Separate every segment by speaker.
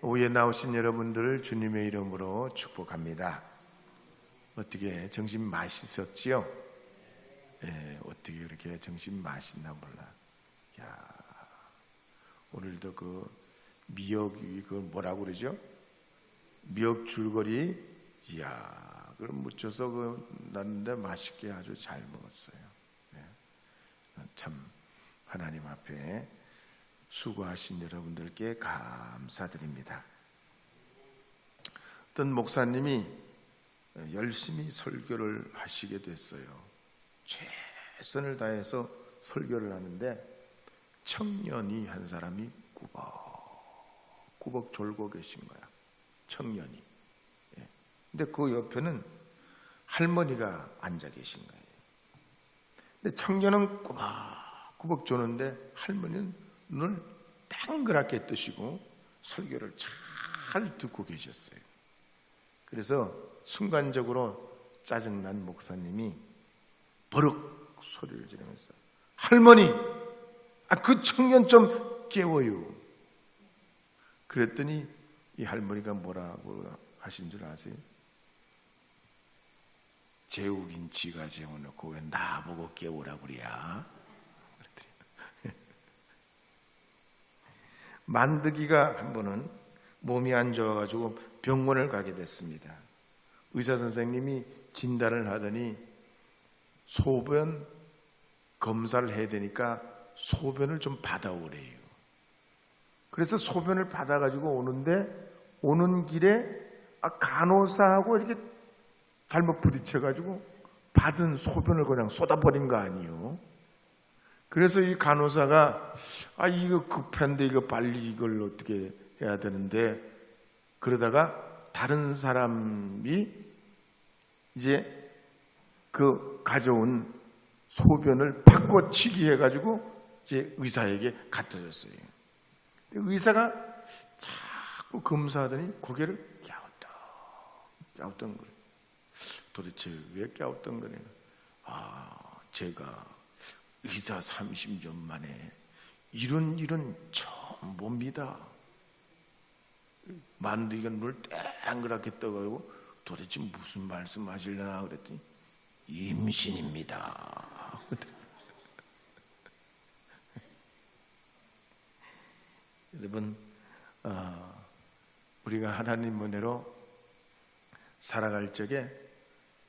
Speaker 1: 오후에 나오신 여러분들을 주님의 이름으로 축복합니다. 어떻게 정신 맛있었지요? 어떻게 그렇게 정신 맛있나 몰라. 야, 오늘도 그 미역이 그 뭐라고 그러죠? 미역 줄거리, 이야, 그걸 묻혀서 놨는데 맛있게 아주 잘 먹었어요. 참 하나님 앞에 수고하신 여러분들께 감사드립니다. 어떤 목사님이 열심히 설교를 하시게 됐어요. 최선을 다해서 설교를 하는데 청년이 한 사람이 꾸벅꾸벅 졸고 계신 거야. 청년이. 근데 그 옆에는 할머니가 앉아 계신 거예요. 근데 청년은 꾸벅꾸벅 조는데 할머니는 눈을 땡그랗게 뜨시고 설교를 잘 듣고 계셨어요. 그래서 순간적으로 짜증난 목사님이 버럭 소리를 지르면서 할머니, 그 청년 좀 깨워요. 그랬더니 이 할머니가 뭐라고 하신 줄 아세요? 재우긴 지가 재워놓고 왜 나보고 깨우라고 그래야? 만드기가 한 번은 몸이 안 좋아가지고 병원을 가게 됐습니다. 의사 선생님이 진단을 하더니 소변 검사를 해야 되니까 소변을 좀 받아오래요. 그래서 소변을 받아가지고 오는데 오는 길에 간호사하고 이렇게 잘못 부딪혀가지고 받은 소변을 그냥 쏟아버린 거 아니에요. 그래서 이 간호사가 이거 급한데 이거 빨리 이걸 어떻게 해야 되는데, 그러다가 다른 사람이 이제 그 가져온 소변을 바꿔치기 해가지고 이제 의사에게 갖다 줬어요. 의사가 자꾸 검사하더니 고개를 갸우뚱 거려요. 도대체 왜 갸우뚱 거려요? 제가 의사 30년 만에 이런 일은 처음 봅니다. 만드기가 눈을 땡그랗게 떠가지고 도대체 무슨 말씀 하시려나 그랬더니 임신입니다. 여러분, 우리가 하나님 은혜로 살아갈 적에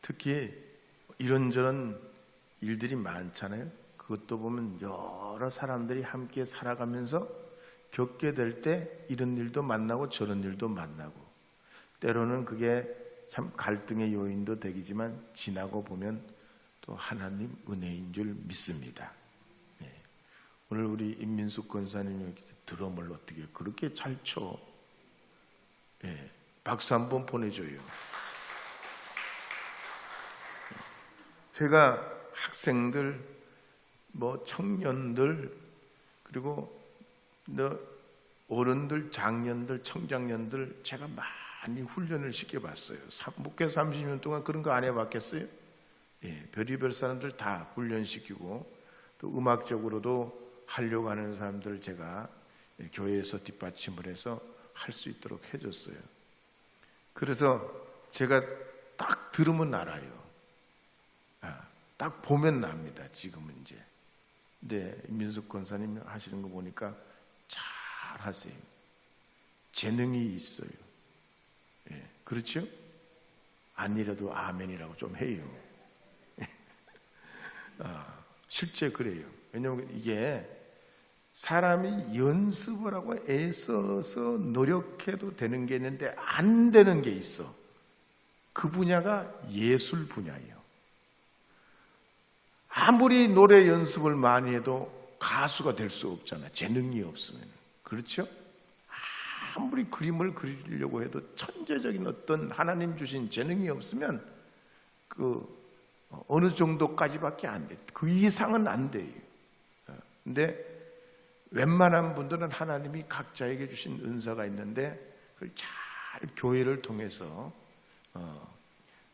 Speaker 1: 특히 이런저런 일들이 많잖아요. 그것도 보면 여러 사람들이 함께 살아가면서 겪게 될 때 이런 일도 만나고 저런 일도 만나고, 때로는 그게 참 갈등의 요인도 되지만 지나고 보면 또 하나님 은혜인 줄 믿습니다. 오늘 우리 임민숙 권사님이 드럼을 어떻게 그렇게 잘 쳐? 박수 한번 보내줘요. 제가 학생들, 청년들, 그리고 어른들, 장년들, 청장년들 제가 많이 훈련을 시켜봤어요. 목회 30년 동안 그런 거 안 해봤겠어요? 별의별 사람들 다 훈련시키고, 또 음악적으로도 하려고 하는 사람들 제가 교회에서 뒷받침을 해서 할 수 있도록 해줬어요. 그래서 제가 딱 들으면 알아요. 딱 보면 납니다. 지금은 이제. 근데 민숙 권사님 하시는 거 보니까 잘 하세요. 재능이 있어요. 그렇죠? 아니라도 아멘이라고 좀 해요. 실제 그래요. 왜냐하면 이게 사람이 연습을 하고 애써서 노력해도 되는 게 있는데 안 되는 게 있어. 그 분야가 예술 분야예요. 아무리 노래 연습을 많이 해도 가수가 될 수 없잖아. 재능이 없으면. 그렇죠? 아무리 그림을 그리려고 해도 천재적인 어떤 하나님 주신 재능이 없으면 어느 정도까지밖에 안 돼. 그 이상은 안 돼요. 근데 웬만한 분들은 하나님이 각자에게 주신 은사가 있는데 그걸 잘 교회를 통해서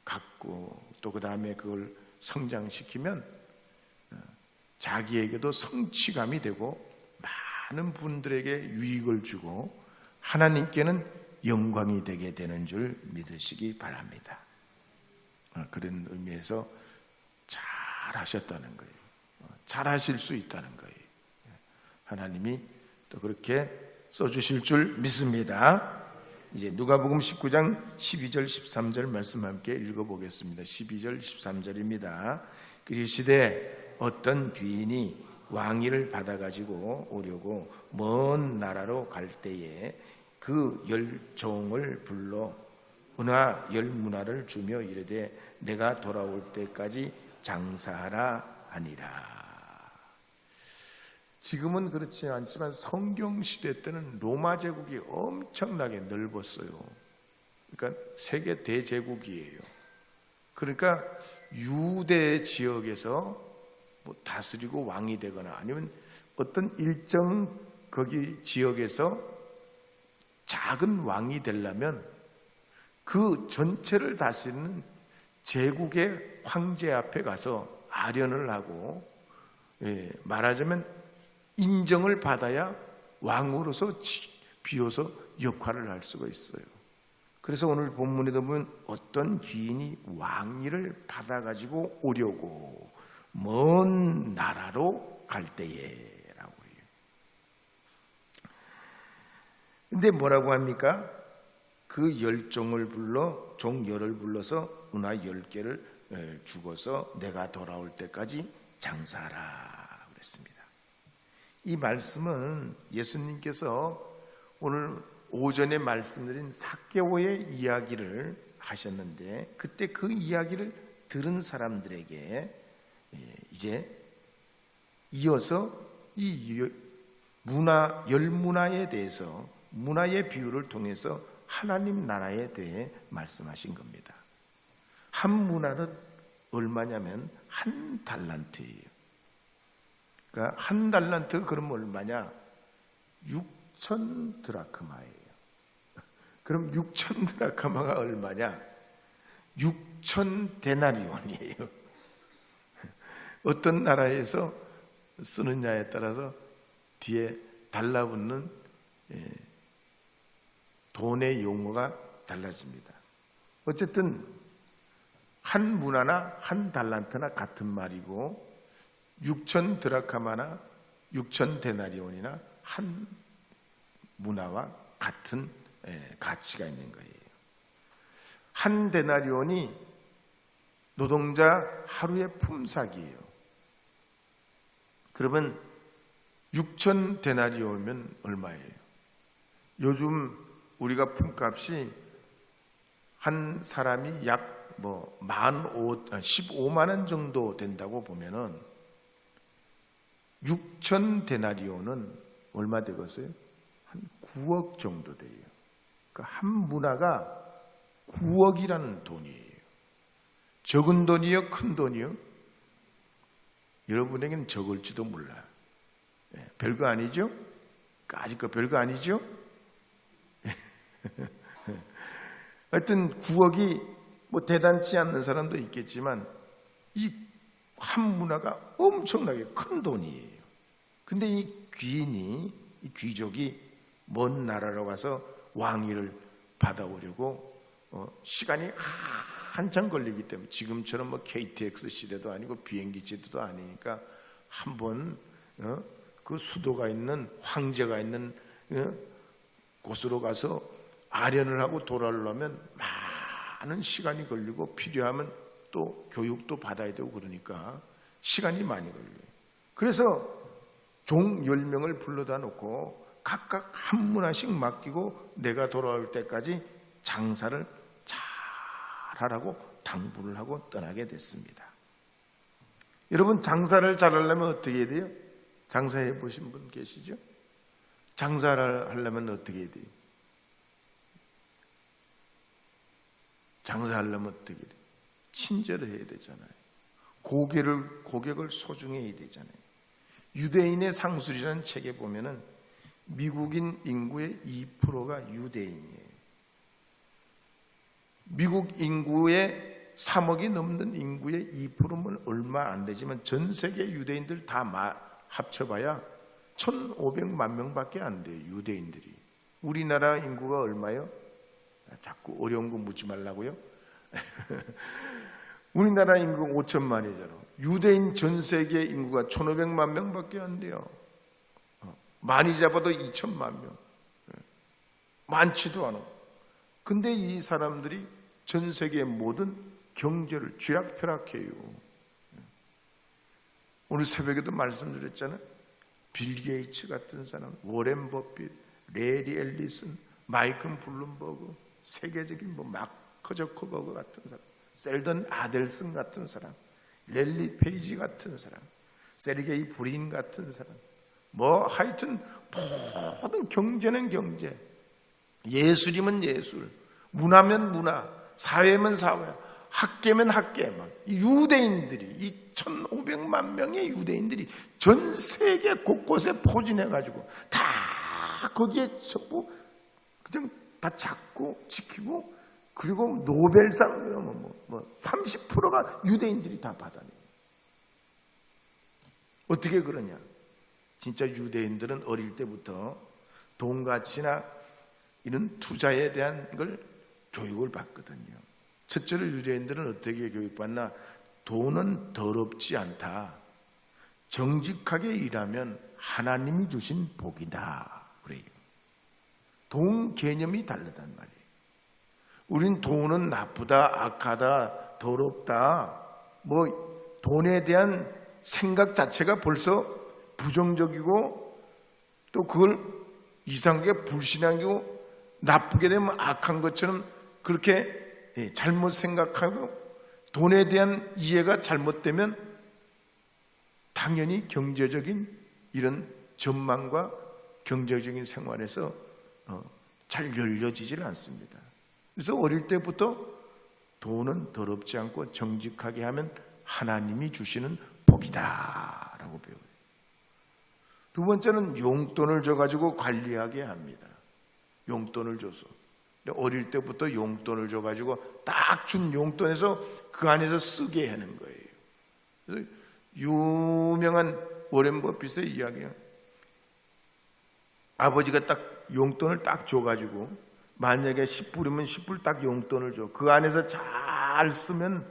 Speaker 1: 갖고 또 그 다음에 그걸 성장시키면 자기에게도 성취감이 되고 많은 분들에게 유익을 주고 하나님께는 영광이 되게 되는 줄 믿으시기 바랍니다. 그런 의미에서 잘 하셨다는 거예요. 잘 하실 수 있다는 거예요. 하나님이 또 그렇게 써주실 줄 믿습니다. 이제 누가복음 19장 12절 13절 말씀 함께 읽어보겠습니다. 12절 13절입니다. 그리시되 어떤 귀인이 왕위를 받아가지고 오려고 먼 나라로 갈 때에 그 열 종을 불러 은화 열 문화를 주며 이르되 내가 돌아올 때까지 장사하라 하니라. 지금은 그렇지 않지만 성경 시대 때는 로마 제국이 엄청나게 넓었어요. 그러니까 세계 대제국이에요. 그러니까 유대 지역에서 뭐 다스리고 왕이 되거나 아니면 어떤 일정 거기 지역에서 작은 왕이 되려면 그 전체를 다스리는 제국의 황제 앞에 가서 아련을 하고, 말하자면 인정을 받아야 왕으로서 비로소 역할을 할 수가 있어요. 그래서 오늘 본문에도 보면 어떤 귀인이 왕위를 받아가지고 오려고 먼 나라로 갈 때에라고 해요. 근데 뭐라고 합니까? 그 열 종을 불러 종 열을 불러서 은화 10개를 주고서 내가 돌아올 때까지 장사하라 그랬습니다. 이 말씀은 예수님께서 오늘 오전에 말씀드린 삭개오의 이야기를 하셨는데, 그때 그 이야기를 들은 사람들에게 이제 이어서 이 문화, 열문화에 대해서 문화의 비유를 통해서 하나님 나라에 대해 말씀하신 겁니다. 한 문화는 얼마냐면 한 달란트예요. 그러니까 한 달란트 그럼 얼마냐? 6천 드라크마예요. 그럼 6천 드라크마가 얼마냐? 6천 데나리온이에요. 어떤 나라에서 쓰느냐에 따라서 뒤에 달라붙는 돈의 용어가 달라집니다. 어쨌든 한 문화나 한 달란트나 같은 말이고 6천 드라카마나 6천 데나리온이나 한 문화와 같은 가치가 있는 거예요. 한 데나리온이 노동자 하루의 품삯이에요. 그러면 6천 데나리온이면 얼마예요? 요즘 우리가 품값이 한 사람이 약 15만 원 정도 된다고 보면은 6천 데나리온은 얼마 되겠어요? 한 9억 정도 돼요. 그러니까 한 문화가 9억이라는 돈이에요. 적은 돈이요, 큰 돈이요? 여러분에게는 적을지도 몰라요. 별거 아니죠? 아직 거 별거 아니죠? 하여튼 9억이 대단치 않는 사람도 있겠지만 이 한 문화가 엄청나게 큰 돈이에요. 근데 이 귀인이, 이 귀족이 먼 나라로 가서 왕위를 받아오려고 시간이 한참 걸리기 때문에, 지금처럼 KTX 시대도 아니고 비행기 시대도 아니니까 한번 그 수도가 있는, 황제가 있는 곳으로 가서 아련을 하고 돌아오려면 많은 시간이 걸리고 필요하면 또 교육도 받아야 되고 그러니까 시간이 많이 걸려요. 그래서 종 10명을 불러다 놓고 각각 한 문화씩 맡기고 내가 돌아올 때까지 장사를 잘 하라고 당부를 하고 떠나게 됐습니다. 여러분, 장사를 잘 하려면 어떻게 해야 돼요? 장사해 보신 분 계시죠? 장사를 하려면 어떻게 해야 돼요? 장사하려면 어떻게 해야 돼요? 친절을 해야 되잖아요. 고객을 소중해야 되잖아요. 유대인의 상술이라는 책에 보면은 미국인 인구의 2%가 유대인이에요. 미국 인구의 3억이 넘는 인구의 2%면 얼마 안 되지만 전 세계 유대인들 다 합쳐봐야 1,500만 명밖에 안 돼요. 유대인들이. 우리나라 인구가 얼마요? 자꾸 어려운 거 묻지 말라고요. 우리나라 인구 5천만이잖아. 유대인 전 세계 인구가 1,500만 명밖에 안 돼요. 많이 잡아도 2천만 명. 많지도 않아. 근데 이 사람들이 전 세계의 모든 경제를 쥐락펴락해요. 오늘 새벽에도 말씀드렸잖아요. 빌 게이츠 같은 사람, 워렌 버핏, 레리 앨리슨, 마이클 블룸버그, 세계적인 마크 저커버그 같은 사람, 셀던 아델슨 같은 사람, 랠리 페이지 같은 사람, 세르게이 브린 같은 사람, 하여튼 모든 경제는 경제, 예술이면 예술, 문화면 문화, 사회면 사회, 학계면 학계, 유대인들이 이 1,500만 명의 유대인들이 전 세계 곳곳에 포진해가지고 다 거기에 전부 그냥 다 잡고 지키고, 그리고 노벨상 30%가 유대인들이 다 받아내요. 어떻게 그러냐? 진짜 유대인들은 어릴 때부터 돈 가치나 이런 투자에 대한 걸 교육을 받거든요. 첫째로 유대인들은 어떻게 교육받나? 돈은 더럽지 않다. 정직하게 일하면 하나님이 주신 복이다. 그래요. 돈 개념이 다르단 말이에요. 우린 돈은 나쁘다, 악하다, 더럽다, 돈에 대한 생각 자체가 벌써 부정적이고, 또 그걸 이상하게 불신하고 나쁘게 되면 악한 것처럼 그렇게 잘못 생각하고 돈에 대한 이해가 잘못되면 당연히 경제적인 이런 전망과 경제적인 생활에서 잘 열려지질 않습니다. 그래서 어릴 때부터 돈은 더럽지 않고 정직하게 하면 하나님이 주시는 복이다 라고 배워요. 두 번째는 용돈을 줘가지고 관리하게 합니다. 용돈을 줘서. 어릴 때부터 용돈을 줘가지고 딱 준 용돈에서 그 안에서 쓰게 하는 거예요. 그래서 유명한 워렌 버핏의 이야기야. 아버지가 딱 용돈을 딱 줘가지고 만약에 10불이면 10불 딱 용돈을 줘. 그 안에서 잘 쓰면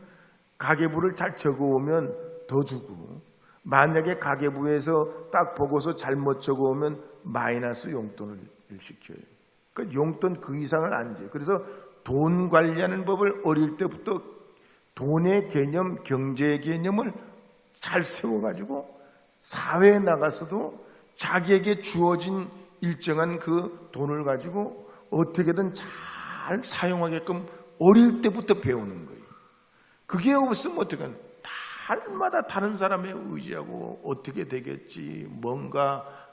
Speaker 1: 가계부를 잘 적어오면 더 주고, 만약에 가계부에서 딱 보고서 잘못 적어오면 마이너스 용돈을 시켜요. 그러니까 용돈 그 이상을 안 줘. 그래서 돈 관리하는 법을 어릴 때부터 돈의 개념, 경제의 개념을 잘 세워가지고 사회에 나가서도 자기에게 주어진 일정한 그 돈을 가지고 어떻게든 잘 사용하게끔 어릴 때부터 배우는 거예요. 그게 없으면 어떻게 하냐? 날마다 다른 사람에 의지하고 어떻게 되겠지, 뭔가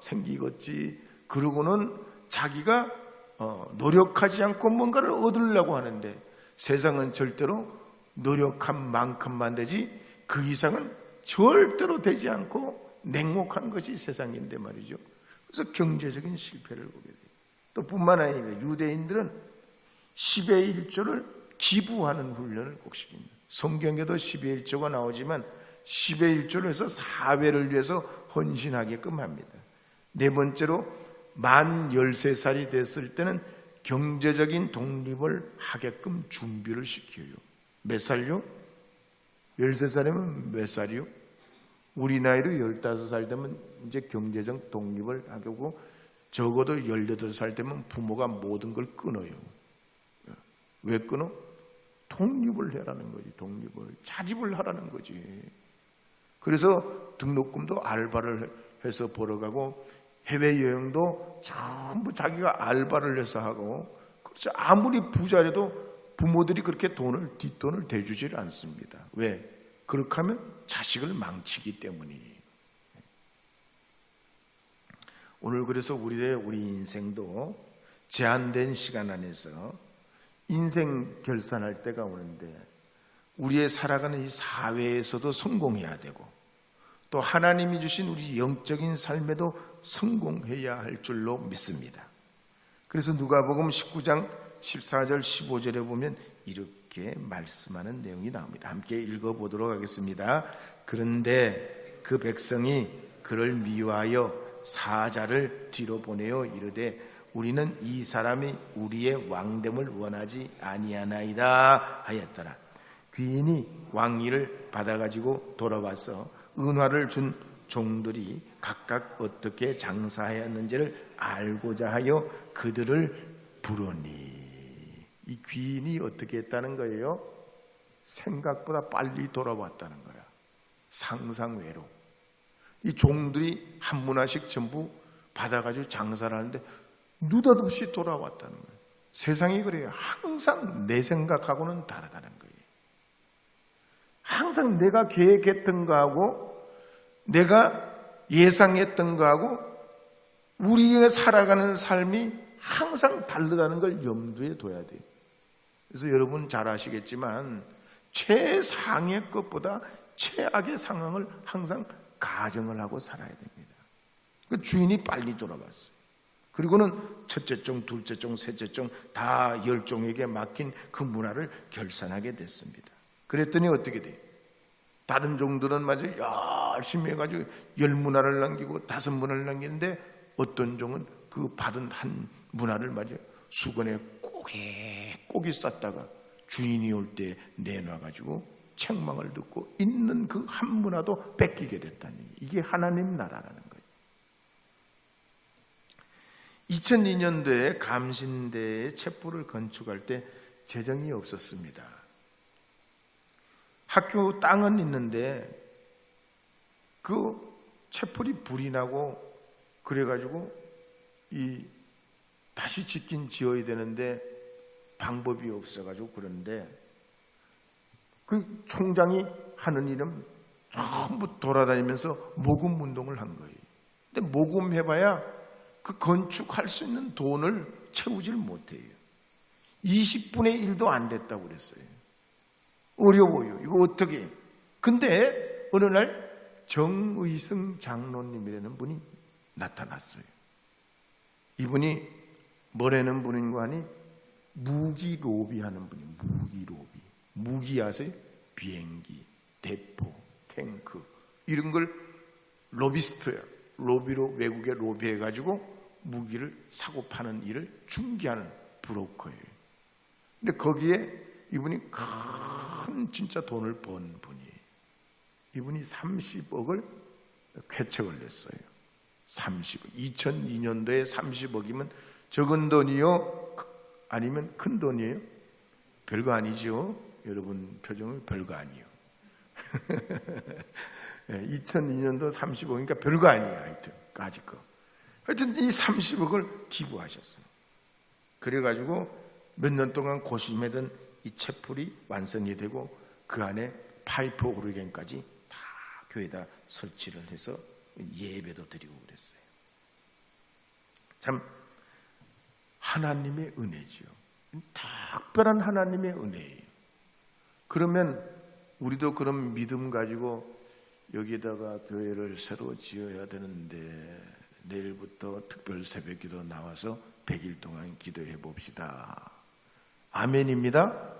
Speaker 1: 생기겠지, 그러고는 자기가 노력하지 않고 뭔가를 얻으려고 하는데, 세상은 절대로 노력한 만큼만 되지 그 이상은 절대로 되지 않고 냉혹한 것이 세상인데 말이죠. 그래서 경제적인 실패를 보게 돼요. 또 뿐만 아니라 유대인들은 10의 1조를 기부하는 훈련을 꼭 시킵니다. 성경에도 10의 1조가 나오지만 10의 1조를 해서 사회를 위해서 헌신하게끔 합니다. 네 번째로 만 13살이 됐을 때는 경제적인 독립을 하게끔 준비를 시켜요. 몇 살요? 13살이면 몇 살이요? 우리 나이로 15살 되면 이제 경제적 독립을 하고, 적어도 18살 되면 부모가 모든 걸 끊어요. 왜 끊어? 독립을 해라는 거지. 독립을. 자립을 하라는 거지. 그래서 등록금도 알바를 해서 벌어가고, 해외여행도 전부 자기가 알바를 해서 하고, 그렇죠. 아무리 부자라도 부모들이 그렇게 뒷돈을 대주질 않습니다. 왜? 그렇게 하면 자식을 망치기 때문이에요. 오늘 그래서 우리 인생도 제한된 시간 안에서 인생 결산할 때가 오는데, 우리의 살아가는 이 사회에서도 성공해야 되고, 또 하나님이 주신 우리 영적인 삶에도 성공해야 할 줄로 믿습니다. 그래서 누가복음 19장 14절 15절에 보면 이렇게 말씀하는 내용이 나옵니다. 함께 읽어보도록 하겠습니다. 그런데 그 백성이 그를 미워하여 사자를 뒤로 보내어 이르되 우리는 이 사람이 우리의 왕됨을 원하지 아니하나이다 하였더라. 귀인이 왕위를 받아가지고 돌아와서 은화를 준 종들이 각각 어떻게 장사하였는지를 알고자 하여 그들을 부르니. 이 귀인이 어떻게 했다는 거예요? 생각보다 빨리 돌아왔다는 거야. 상상외로. 이 종들이 한 문화씩 전부 받아가지고 장사를 하는데 느닷없이 돌아왔다는 거예요. 세상이 그래요. 항상 내 생각하고는 다르다는 거예요. 항상 내가 계획했던 거하고 내가 예상했던 거하고 우리가 살아가는 삶이 항상 다르다는 걸 염두에 둬야 돼요. 그래서 여러분 잘 아시겠지만 최상의 것보다 최악의 상황을 항상 가정을 하고 살아야 됩니다. 그 주인이 빨리 돌아왔어요. 그리고는 첫째 종, 둘째 종, 셋째 종 다 10종에게 맡긴 그 문화를 결산하게 됐습니다. 그랬더니 어떻게 돼요? 다른 종들은 마저 열심히 해가지고 10문화를 남기고 5문화를 남기는데 어떤 종은 그 받은 한 문화를 마저 수건에 꼬깃꼬깃 쌌다가 주인이 올 때 내놔가지고 책망을 듣고 있는 그 한 문화도 뺏기게 됐다니. 이게 하나님 나라라는 거예요. 2002년도에 감신대에 촛불을 건축할 때 재정이 없었습니다. 학교 땅은 있는데 그 촛불이 불이 나고 그래가지고 다시 짓긴 지어야 되는데 방법이 없어가지고 그런데 그 총장이 하는 일은 전부 돌아다니면서 모금 운동을 한 거예요. 근데 모금해봐야 그 건축할 수 있는 돈을 채우질 못해요. 20분의 1도 안 됐다고 그랬어요. 어려워요. 이거 어떻게 해요? 근데 어느 날 정의승 장로님이라는 분이 나타났어요. 이분이 뭐라는 분인가 하니 무기 로비 하는 분이에요. 무기 로비. 무기 아세요? 비행기, 대포, 탱크 이런 걸 로비스트예요. 로비로 외국에 로비해가지고 무기를 사고 파는 일을 중개하는 브로커예요. 근데 거기에 이분이 큰 진짜 돈을 번 분이에요. 이분이 30억을 쾌척을 냈어요. 30억. 2002년도에 30억이면 적은 돈이요? 아니면 큰 돈이에요? 별거 아니죠? 여러분 표정은 별거 아니에요. 2002년도 30억이니까 별거 아니에요. 하여튼 까짓 거. 하여튼 이 30억을 기부하셨어요. 그래가지고 몇 년 동안 고심하던 이 촛불이 완성이 되고 그 안에 파이프 오르겐까지 다 교회에다 설치를 해서 예배도 드리고 그랬어요. 참 하나님의 은혜죠. 특별한 하나님의 은혜예요. 그러면 우리도 그런 믿음 가지고 여기다가 교회를 새로 지어야 되는데 내일부터 특별 새벽기도 나와서 100일 동안 기도해 봅시다. 아멘입니다.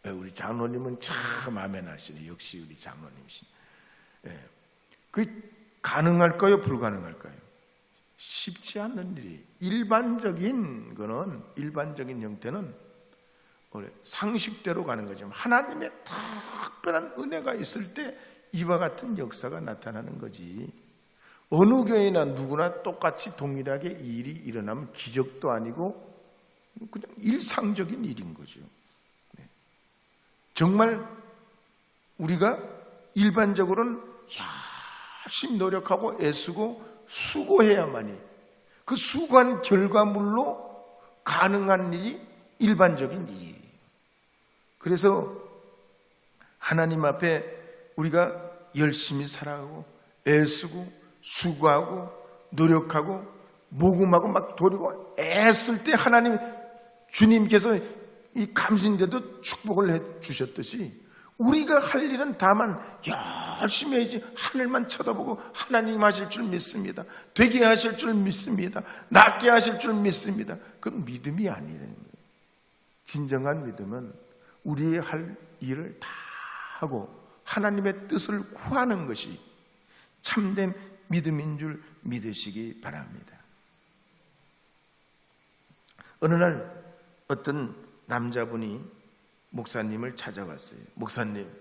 Speaker 1: 우리 장로님은 참 아멘 하시네. 역시 우리 장로님이신. 그 가능할까요? 불가능할까요? 쉽지 않는 일이. 일반적인 형태는 상식대로 가는 거지만 하나님의 특별한 은혜가 있을 때 이와 같은 역사가 나타나는 거지. 어느 교회나 누구나 똑같이 동일하게 이 일이 일어나면 기적도 아니고 그냥 일상적인 일인 거죠. 정말 우리가 일반적으로는 열심히 노력하고 애쓰고 수고해야만이 그 수고한 결과물로 가능한 일이 일반적인 일이에요. 그래서 하나님 앞에 우리가 열심히 살아가고 애쓰고 수고하고 노력하고 모금하고 막 도리고 애쓸 때 하나님 주님께서 이 감신대도 축복을 해 주셨듯이 우리가 할 일은 다만 열심히 해야지 하늘만 쳐다보고 하나님 하실 줄 믿습니다. 되게 하실 줄 믿습니다. 낫게 하실 줄 믿습니다. 그건 믿음이 아니라는 거예요. 진정한 믿음은 우리의 할 일을 다 하고 하나님의 뜻을 구하는 것이 참된 믿음인 줄 믿으시기 바랍니다. 어느 날 어떤 남자분이 목사님을 찾아왔어요. 목사님,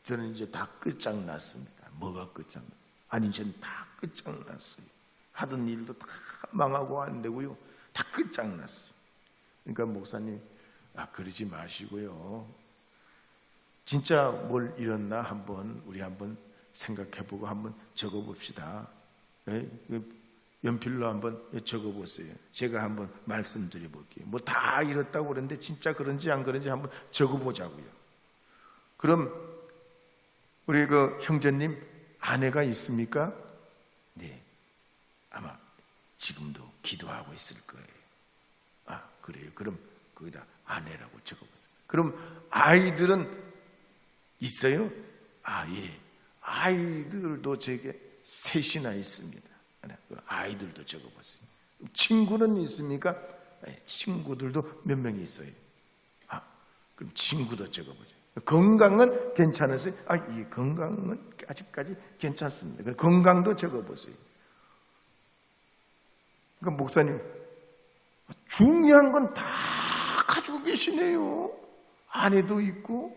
Speaker 1: 저는 이제 다 끝장났습니다. 뭐가 끝장났어요? 아니, 저는 다 끝장났어요. 하던 일도 다 망하고 안 되고요. 다 끝장났어요. 그러니까 목사님, 그러지 마시고요. 진짜 뭘 잃었나 우리 한번 생각해보고 한번 적어봅시다. 연필로 한번 적어보세요. 제가 한번 말씀드려볼게요. 뭐 다 잃었다고 그러는데 진짜 그런지 안 그런지 한번 적어보자고요. 그럼 우리 그 형제님 아내가 있습니까? 네, 아마 지금도 기도하고 있을 거예요. 그래요. 그럼 거기다 아내라고 적어보세요. 그럼 아이들은 있어요? 예. 아이들도 제게 셋이나 있습니다. 아이들도 적어보세요. 친구는 있습니까? 친구들도 몇 명이 있어요. 그럼 친구도 적어보세요. 건강은 괜찮으세요? 이 건강은 아직까지 괜찮습니다. 건강도 적어보세요. 그러니까 목사님, 중요한 건 다 가지고 계시네요. 아내도 있고,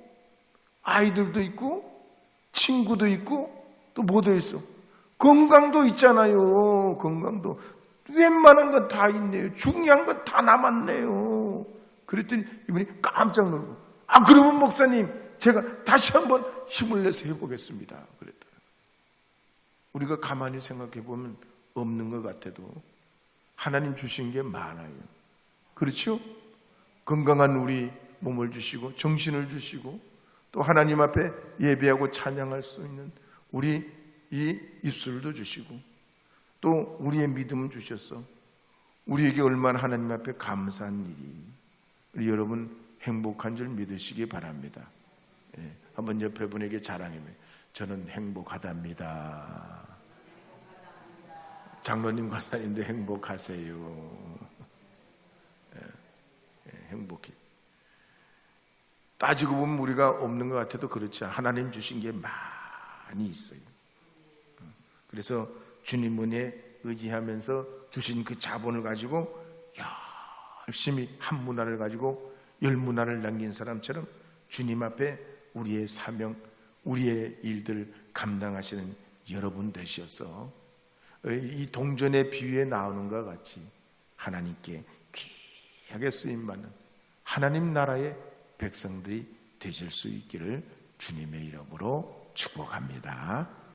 Speaker 1: 아이들도 있고, 친구도 있고, 또 뭐 더 있어? 건강도 있잖아요. 건강도. 웬만한 건 다 있네요. 중요한 건 다 남았네요. 그랬더니 이분이 깜짝 놀고, 그러면 목사님, 제가 다시 한번 힘을 내서 해보겠습니다. 그랬더니 우리가 가만히 생각해 보면 없는 것 같아도 하나님 주신 게 많아요. 그렇죠? 건강한 우리 몸을 주시고 정신을 주시고 또 하나님 앞에 예배하고 찬양할 수 있는 우리 이 입술도 주시고 또 우리의 믿음을 주셔서 우리에게 얼마나 하나님 앞에 감사한 일이 우리 여러분 행복한 줄 믿으시기 바랍니다. 한번 옆에 분에게 자랑해요. 저는 행복하답니다. 장로님 권사님도 행복하세요. 행복해. 따지고 보면 우리가 없는 것 같아도 그렇지 하나님 주신 게 많이 있어요. 그래서 주님 은혜에 의지하면서 주신 그 자본을 가지고 열심히 한 문화를 가지고 10문화를 남긴 사람처럼 주님 앞에 우리의 사명, 우리의 일들 감당하시는 여러분 되셔서 이 동전의 비유에 나오는 것과 같이 하나님께 귀하게 쓰임받는 하나님 나라의 백성들이 되실 수 있기를 주님의 이름으로 축복합니다.